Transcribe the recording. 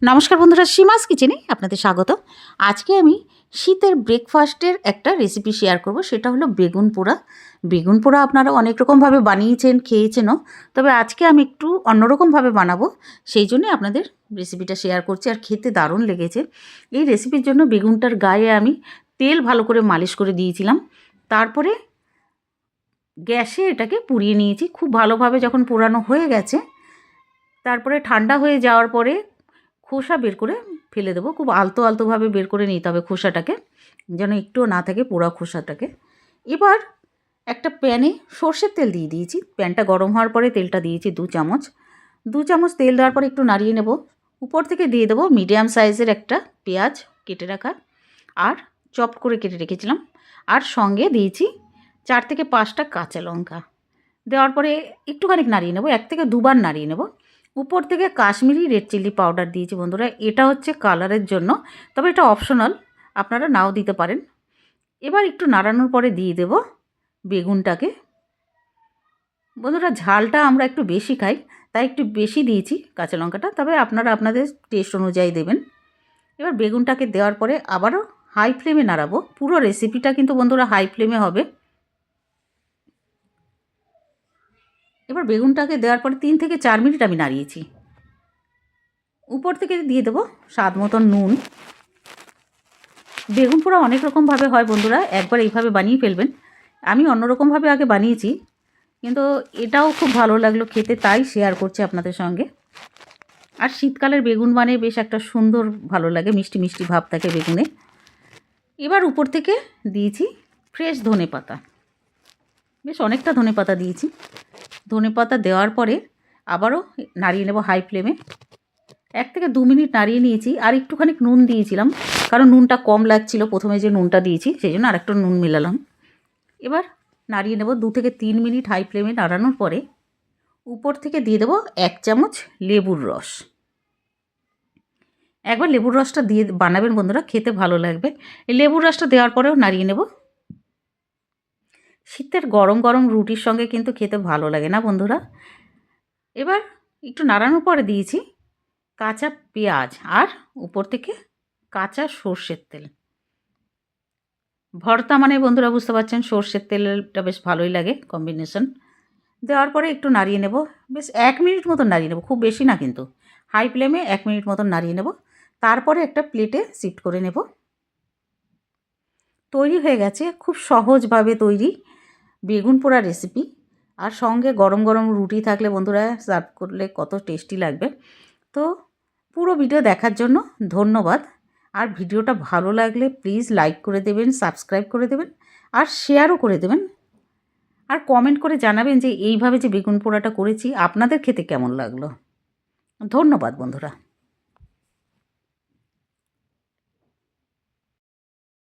নমস্কার বন্ধুরা, সীমাস কিচেনে আপনাদের স্বাগত। আজকে আমি শীতের ব্রেকফাস্টের একটা রেসিপি শেয়ার করব, সেটা হলো বেগুন পোড়া। বেগুন পোড়া আপনারা অনেক রকমভাবে বানিয়েছেন, খেয়েছেনও, তবে আজকে আমি একটু অন্যরকমভাবে বানাবো, সেই জন্যই আপনাদের রেসিপিটা শেয়ার করছি। আর খেতে দারুণ লেগেছে। এই রেসিপির জন্য বেগুনটার গায়ে আমি তেল ভালো করে মালিশ করে দিয়েছিলাম, তারপরে গ্যাসে এটাকে পুড়িয়ে নিয়েছি খুব ভালোভাবে। যখন পোড়ানো হয়ে গেছে, তারপরে ঠান্ডা হয়ে যাওয়ার পরে খোসা বের করে ফেলে দেবো। খুব আলতো আলতোভাবে বের করে নিতে হবে খোসাটাকে, যেন একটুও না থাকে পোড়া খোসাটাকে। এবার একটা প্যানে সর্ষের তেল দিয়ে দিয়েছি। প্যানটা গরম হওয়ার পরে তেলটা দিয়েছি 2 চামচ। 2 চামচ তেল দেওয়ার পরে একটু নাড়িয়ে নেব। উপর থেকে দিয়ে দেবো মিডিয়াম সাইজের একটা পেঁয়াজ কেটে রাখা, আর চপ করে কেটে রেখেছিলাম। আর সঙ্গে দিয়েছি 4 থেকে 5টা কাঁচা লঙ্কা। দেওয়ার পরে একটুখানি নাড়িয়ে নেব, 1 থেকে 2 বার নাড়িয়ে নেব। উপর থেকে কাশ্মীরি রেড চিলি পাউডার দিয়েছি বন্ধুরা, এটা হচ্ছে কালারের জন্য, তবে এটা অপশনাল, আপনারা নাও দিতে পারেন। এবার একটু নাড়ানোর পরে দিয়ে দেব বেগুনটাকে। বন্ধুরা, ঝালটা আমরা একটু বেশি খাই, তাই একটু বেশি দিয়েছি কাঁচা লঙ্কাটা, তবে আপনারা আপনাদের টেস্ট অনুযায়ী দেবেন। এবার বেগুনটাকে দেওয়ার পরে আবারও হাই ফ্লেমে নাড়াবো। পুরো রেসিপিটা কিন্তু বন্ধুরা হাই ফ্লেমে হবে। এবার বেগুনটাকে দেওয়ার পরে 3 থেকে 4 মিনিট আমি নাড়িয়েছি। উপর থেকে দিয়ে দেবো স্বাদ মতন নুন। বেগুন পোড়া অনেক রকমভাবে হয় বন্ধুরা, একবার এইভাবে বানিয়ে ফেলবেন। আমি অন্যরকমভাবে আগে বানিয়েছি, কিন্তু এটাও খুব ভালো লাগলো খেতে, তাই শেয়ার করছি আপনাদের সঙ্গে। আর শীতকালের বেগুন মানে বেশ একটা সুন্দর ভালো লাগে, মিষ্টি মিষ্টি ভাব থাকে বেগুনে। এবার উপর থেকে দিয়েছি ফ্রেশ ধনেপাতা, বেশ অনেকটা ধনেপাতা দিয়েছি। ধনেপাতা দেওয়ার পরে আবারও নাড়িয়ে নেব হাই ফ্লেমে। 1 থেকে 2 মিনিট নাড়িয়ে নিয়েছি। আর একটুখানি নুন দিয়েছিলাম, কারণ নুনটা কম লাগছিল প্রথমে যে নুনটা দিয়েছি, সেই জন্য আরেকটু নুন মেলালাম। এবার নাড়িয়ে নেব 2 থেকে 3 মিনিট হাই ফ্লেমে। নাড়ানোর পরে উপর থেকে দিয়ে দেবো 1 চামচ লেবুর রস। একবার লেবুর রসটা দিয়ে বানাবেন বন্ধুরা, খেতে ভালো লাগবে। এই লেবুর রসটা দেওয়ার পরেও নাড়িয়ে নেব। শীতের গরম গরম রুটির সঙ্গে কিন্তু খেতে ভালো লাগে না বন্ধুরা। এবার একটু নাড়ানোর পরে দিয়েছি কাঁচা পেঁয়াজ, আর উপর থেকে কাঁচা সর্ষের তেল। ভর্তা মানে বন্ধুরা বুঝতে পারছেন, সর্ষের তেলটা বেশ ভালোই লাগে কম্বিনেশন। দেওয়ার পরে একটু নাড়িয়ে নেব, বেশ 1 মিনিট মতন নাড়িয়ে নেব, খুব বেশি না কিন্তু, হাই ফ্লেমে 1 মিনিট মতন নাড়িয়ে নেব। তারপরে একটা প্লেটে শিফট করে নেব। তৈরি হয়ে গেছে খুব সহজভাবে তৈরি বেগুন পোড়া রেসিপি। আর সঙ্গে গরম গরম রুটি থাকলে বন্ধুরা সার্ভ করলে কত টেস্টি লাগবে। তো পুরো ভিডিও দেখার জন্য ধন্যবাদ। আর ভিডিওটা ভালো লাগলে প্লিজ লাইক করে দেবেন, সাবস্ক্রাইব করে দেবেন, আর শেয়ারও করে দেবেন। আর কমেন্ট করে জানাবেন যে এইভাবে যে বেগুন পোড়াটা করেছি আপনাদের খেতে কেমন লাগলো। ধন্যবাদ বন্ধুরা।